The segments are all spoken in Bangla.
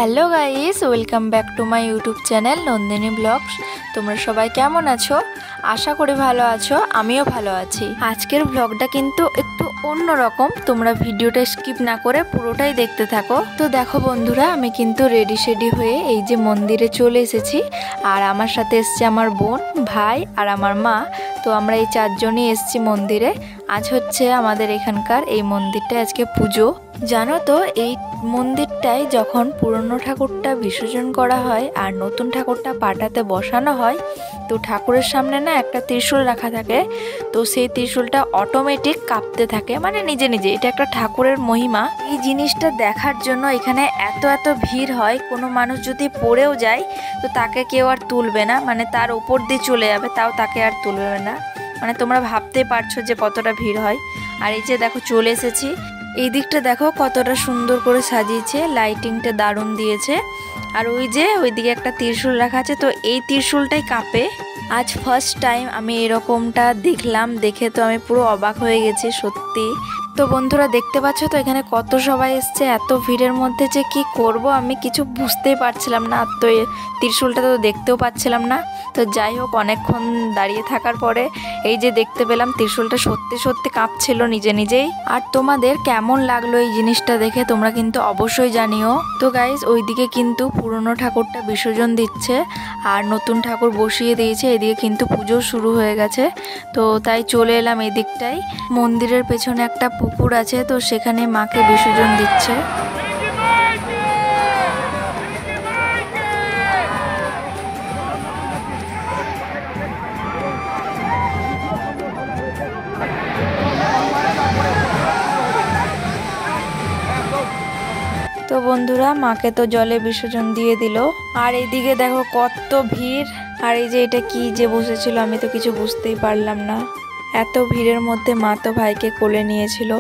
Hello guys, welcome back to my YouTube channel Nandini blogs. তোমরা সবাই কেমন আছো? আশা করি ভালো আছো, আমিও ভালো আছি। আজকের ব্লগটা কিন্তু একটু অন্যরকম, তোমরা ভিডিওটা স্কিপ না করে পুরোটাই দেখতে থাকো। তো দেখো বন্ধুরা, আমি কিন্তু রেডি শেডি হয়ে এই যে মন্দিরে চলে এসেছি। আর আমার সাথে এসছে আমার বোন, ভাই আর আমার মা। তো আমরা এই চারজনই এসছি মন্দিরে। আজ হচ্ছে আমাদের এখানকার এই মন্দিরটা আজকে পুজো। জানো তো, এই মন্দিরটায় যখন পুরনো ঠাকুরটা বিসর্জন করা হয় আর নতুন ঠাকুরটা পাটাতে বসানো হয়, তো ঠাকুরের সামনে না একটা ত্রিশূল রাখা থাকে। তো সেই ত্রিশূলটা অটোমেটিক কাঁপতে থাকে, মানে নিজে নিজে। এটা একটা ঠাকুরের মহিমা। এই জিনিসটা দেখার জন্য এখানে এত এত ভিড় হয়। কোনো মানুষ যদি পড়েও যায় তো তাকে কেউ আর তুলবে না, মানে তার উপর দিয়ে চলে যাবে, তাও তাকে আর তুলবে না। মানে তোমরা ভাবতেই পারছো যে কতটা ভিড় হয়। আর এই যে দেখো চলে এসেছি। এই দিকটা দেখো কতটা সুন্দর করে সাজিয়েছে, লাইটিংটা দারুণ দিয়েছে। আর ওই যে ওইদিকে একটা ত্রিশূল রাখা আছে, তো এই ত্রিশূলটাই কাঁপে। আজ ফার্স্ট টাইম আমি এরকমটা দেখলাম, দেখে তো আমি পুরো অবাক হয়ে গেছি সত্যি। তো বন্ধুরা দেখতে পাচ্ছ তো এখানে কত সবাই এসছে। এত ভিড়ের মধ্যে যে কি করব আমি কিছু বুঝতেই পারছিলাম না। তো ত্রিশূলটা তো দেখতেও পাচ্ছিলাম না। তো যাই হোক, অনেকক্ষণ দাঁড়িয়ে থাকার পরে এই যে দেখতে পেলাম ত্রিশূলটা সত্যি সত্যি কাঁপছিল নিজে নিজেই। আর তোমাদের কেমন লাগলো এই জিনিসটা দেখে তোমরা কিন্তু অবশ্যই জানিও। তো গাইজ, ওইদিকে কিন্তু পুরনো ঠাকুরটা বিসর্জন দিচ্ছে আর নতুন ঠাকুর বসিয়ে দিয়েছে। এদিকে কিন্তু পুজো শুরু হয়ে গেছে। তো তাই চলে এলাম এই দিকটাই। মন্দিরের পেছনে একটা পুকুর আছে, তো সেখানে মাকে বিসর্জন দিচ্ছে। তো বন্ধুরা, মাকে তো জলে বিসর্জন দিয়ে দিল। আর এইদিকে দেখো কত ভিড়। আর এই যে এটা কি যে বসেছিল আমি তো কিছু বুঝতেই পারলাম না। এত ভিড়ের মধ্যে মা তো ভাইকে কোলে নিয়েছিল।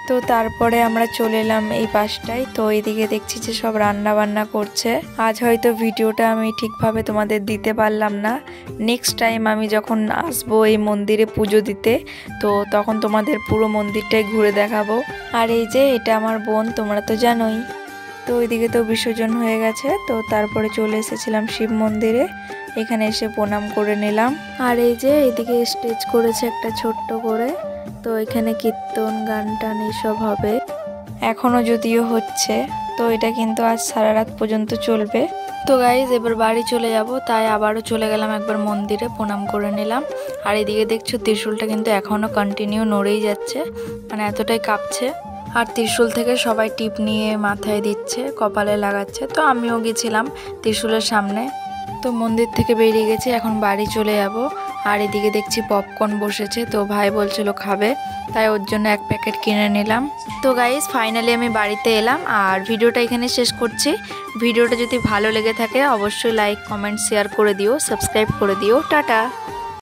তো তারপরে আমরা চলে এলাম এই পাশটায়। তো এইদিকে দেখছি যে সব রান্না বান্না করছে। আজ হয়তো ভিডিওটা আমি ঠিকভাবে তোমাদের দিতে পারলাম না। নেক্সট টাইম আমি যখন আসবো এই মন্দিরে পুজো দিতে, তো তখন তোমাদের পুরো মন্দিরটাই ঘুরে দেখাবো। আর এই যে এটা আমার বোন, তোমরা তো জানোই। তো ওইদিকে তো বিসর্জন হয়ে গেছে। তো তারপরে চলে এসেছিলাম শিব মন্দিরে। এখানে এসে প্রণাম করে নিলাম। আর এই যে এইদিকে স্টেজ করেছে একটা ছোট্ট করে। তো এখানে কীর্তন গান টান এসব হবে, এখনো যদিও হচ্ছে। তো এটা কিন্তু আজ সারা রাত পর্যন্ত চলবে। তো গাইজ, এবার বাড়ি চলে যাব, তাই আবারও চলে গেলাম একবার মন্দিরে, প্রণাম করে নিলাম। আর এদিকে দেখছো ত্রিশূলটা কিন্তু এখনো কন্টিনিউ নড়েই যাচ্ছে, মানে এতটাই কাঁপছে। আর ত্রিশূল থেকে সবাই টিপ নিয়ে মাথায় দিচ্ছে, কপালে লাগাচ্ছে। তো আমিও গেছিলাম ত্রিশূলের সামনে। তো মন্দির থেকে বেরিয়ে গেছি, এখন বাড়ি চলে যাব। আর এদিকে দেখছি পপকর্ন বসেছে, তো ভাই বলছিল খাবে, তাই ওর জন্য এক প্যাকেট কিনে নিলাম। তো গাইস, ফাইনালি আমি বাড়িতে এলাম আর ভিডিওটা এখানে শেষ করছি। ভিডিওটা যদি ভালো লেগে থাকে অবশ্যই লাইক, কমেন্ট, শেয়ার করে দিও, সাবস্ক্রাইব করে দিও। টাটা।